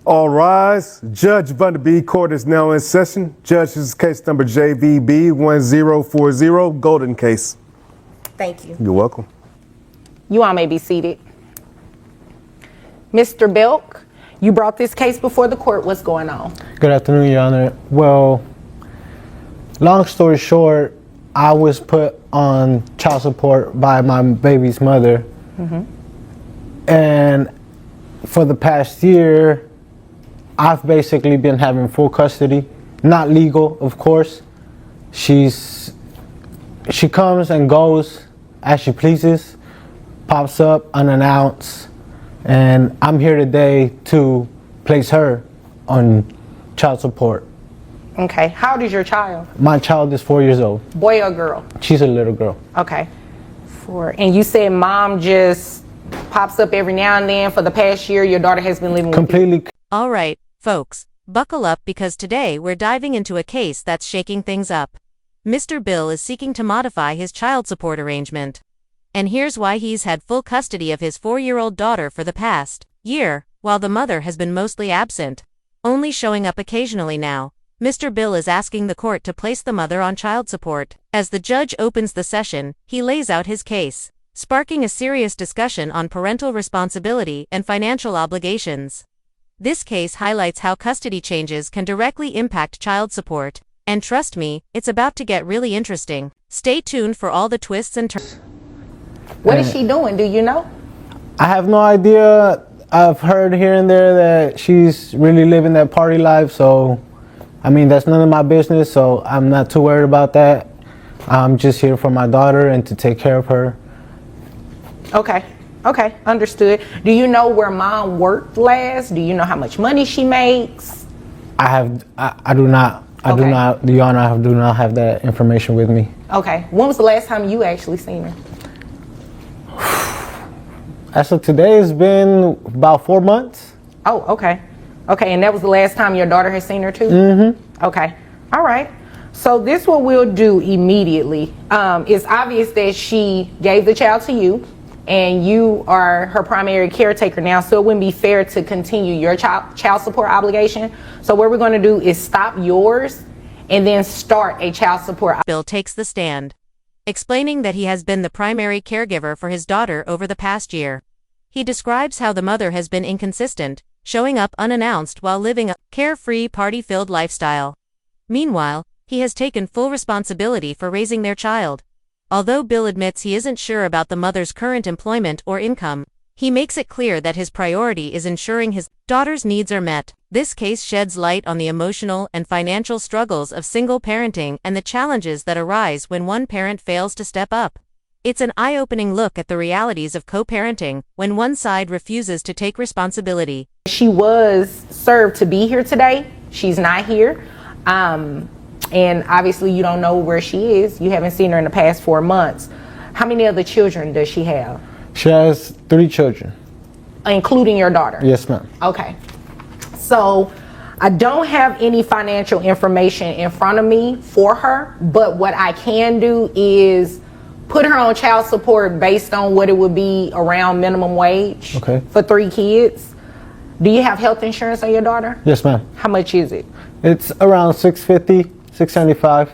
All rise. Judge Vanderbeek Court is now in session. Judge, this is case number JVB 1040, Golden case. Thank you. You're welcome. You all may be seated. Mr. Belk, you brought this case before the court. What's going on? Good afternoon, Your Honor. Well, long story short, I was put on child support by my baby's mother. And for the past year, I've basically been having full custody. Not legal, of course. She comes and goes as she pleases, pops up unannounced, and I'm here today to place her on child support. Okay. How old is your child? My child is 4 years old. Boy or girl? She's a little girl. Okay. And you said mom just pops up every now and then. For the past year, your daughter has been living with you? Completely. All right, folks, buckle up because today we're diving into a case that's shaking things up. Mr. Bill is seeking to modify his child support arrangement. And here's why: he's had full custody of his 4-year-old daughter for the past year, while the mother has been mostly absent, only showing up occasionally now. Mr. Bill is asking the court to place the mother on child support. As the judge opens the session, he lays out his case, sparking a serious discussion on parental responsibility and financial obligations. This case highlights how custody changes can directly impact child support, and trust me, it's about to get really interesting. Stay tuned for all the twists and turns. What is she doing? Do you know? I have no idea. I've heard here and there that she's really living that party life, so I mean, that's none of my business, so I'm not too worried about that. I'm just here for my daughter and to take care of her. Okay. Okay. Understood. Do you know where mom worked last? Do you know how much money she makes? I do not, Your Honor, I do not have that information with me. Okay. When was the last time you actually seen her? As of today, it's been about 4 months. Oh, okay. Okay, and that was the last time your daughter has seen her too? Mm-hmm. Okay. All right. So this what we'll do immediately. It's obvious that she gave the child to you, and you are her primary caretaker now, so it wouldn't be fair to continue your child support obligation. So what we're going to do is stop yours and then start a child support. Bill takes the stand, explaining that he has been the primary caregiver for his daughter over the past year. He describes how the mother has been inconsistent, showing up unannounced while living a carefree, party-filled lifestyle. Meanwhile, he has taken full responsibility for raising their child. Although Bill admits he isn't sure about the mother's current employment or income, he makes it clear that his priority is ensuring his daughter's needs are met. This case sheds light on the emotional and financial struggles of single parenting and the challenges that arise when one parent fails to step up. It's an eye-opening look at the realities of co-parenting when one side refuses to take responsibility. She was served to be here today. She's not here. And obviously you don't know where she is. You haven't seen her in the past 4 months. How many other children does she have? She has 3 children. Including your daughter? Yes, ma'am. Okay. So I don't have any financial information in front of me for her, but what I can do is put her on child support based on what it would be around minimum wage. Okay. For 3 kids. Do you have health insurance on your daughter? Yes, ma'am. How much is it? It's around $650, $675.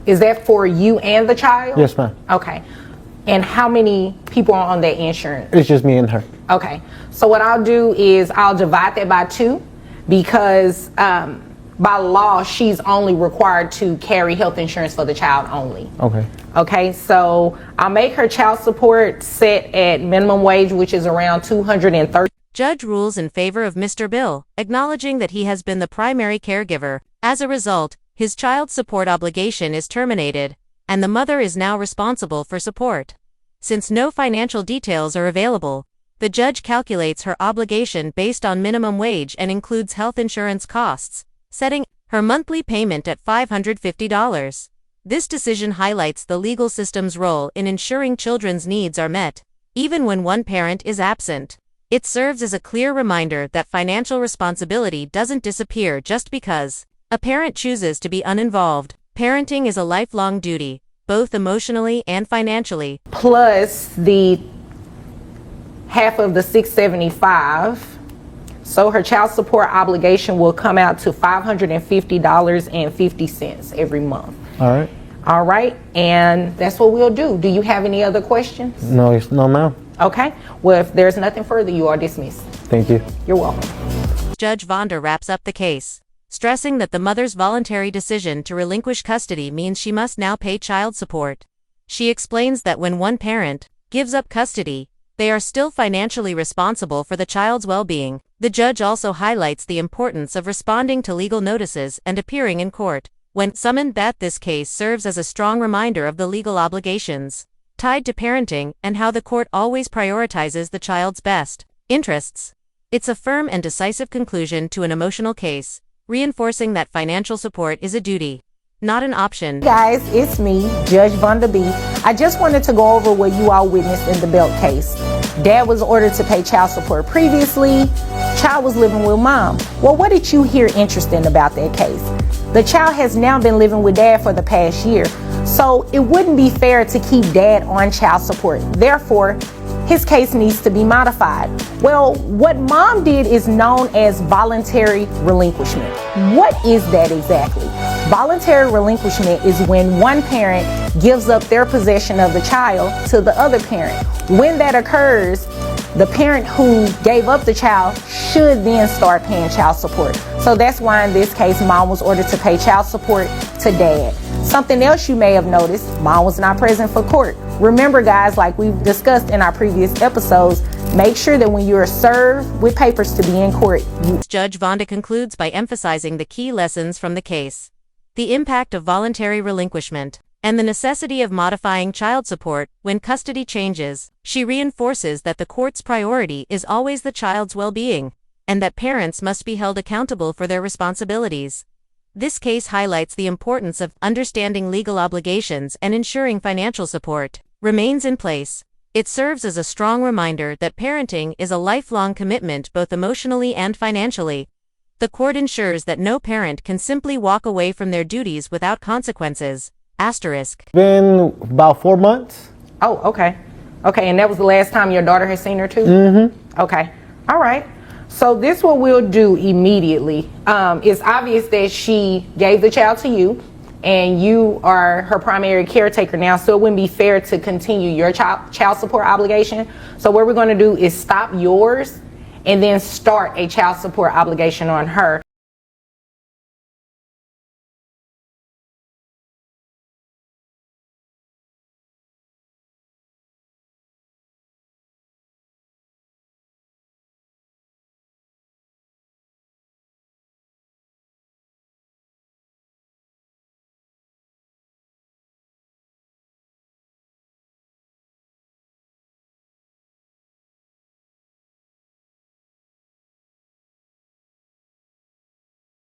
Is that for you and the child? Yes, ma'am. Okay. And how many people are on that insurance? It's just me and her. Okay. So what I'll do is I'll divide that by 2 because by law, she's only required to carry health insurance for the child only. Okay. Okay, so I'll make her child support set at minimum wage, which is around $230. Judge rules in favor of Mr. Bill, acknowledging that he has been the primary caregiver. As a result, his child support obligation is terminated, and the mother is now responsible for support. Since no financial details are available, the judge calculates her obligation based on minimum wage and includes health insurance costs, setting her monthly payment at $550. This decision highlights the legal system's role in ensuring children's needs are met, even when one parent is absent. It serves as a clear reminder that financial responsibility doesn't disappear just because a parent chooses to be uninvolved. Parenting is a lifelong duty, both emotionally and financially. Plus the half of the $675 So her child support obligation will come out to $550.50 every month. All right. All right, and that's what we'll do. Do you have any other questions? No, no, ma'am. Okay, well, if there's nothing further, you are dismissed. Thank you. You're welcome. Judge Vonda wraps up the case, stressing that the mother's voluntary decision to relinquish custody means she must now pay child support. She explains that when one parent gives up custody, they are still financially responsible for the child's well-being. The judge also highlights the importance of responding to legal notices and appearing in court when summoned. That this case serves as a strong reminder of the legal obligations tied to parenting and how the court always prioritizes the child's best interests. It's a firm and decisive conclusion to an emotional case, reinforcing that financial support is a duty, not an option. Hey guys, it's me, Judge Vonda B. I just wanted to go over what you all witnessed in the Belt case. Dad was ordered to pay child support previously. Child was living with mom. Well, what did you hear interesting about that case? The child has now been living with dad for the past year, so it wouldn't be fair to keep dad on child support. Therefore, his case needs to be modified. Well, what mom did is known as voluntary relinquishment. What is that exactly? Voluntary relinquishment is when one parent gives up their possession of the child to the other parent. When that occurs, the parent who gave up the child should then start paying child support. So that's why in this case, mom was ordered to pay child support to dad. Something else you may have noticed, mom was not present for court. Remember guys, like we've discussed in our previous episodes, make sure that when you are served with papers to be in court, Judge Vonda concludes by emphasizing the key lessons from the case: the impact of voluntary relinquishment, and the necessity of modifying child support when custody changes. She reinforces that the court's priority is always the child's well-being, and that parents must be held accountable for their responsibilities. This case highlights the importance of understanding legal obligations and ensuring financial support remains in place. It serves as a strong reminder that parenting is a lifelong commitment both emotionally and financially. The court ensures that no parent can simply walk away from their duties without consequences. Asterisk. Been about 4 months. Oh, okay. Okay, and that was the last time your daughter has seen her too? Mm-hmm. Okay, all right. So this what we'll do immediately. It's obvious that she gave the child to you and you are her primary caretaker now, so it wouldn't be fair to continue your child support obligation. So what we're gonna do is stop yours and then start a child support obligation on her.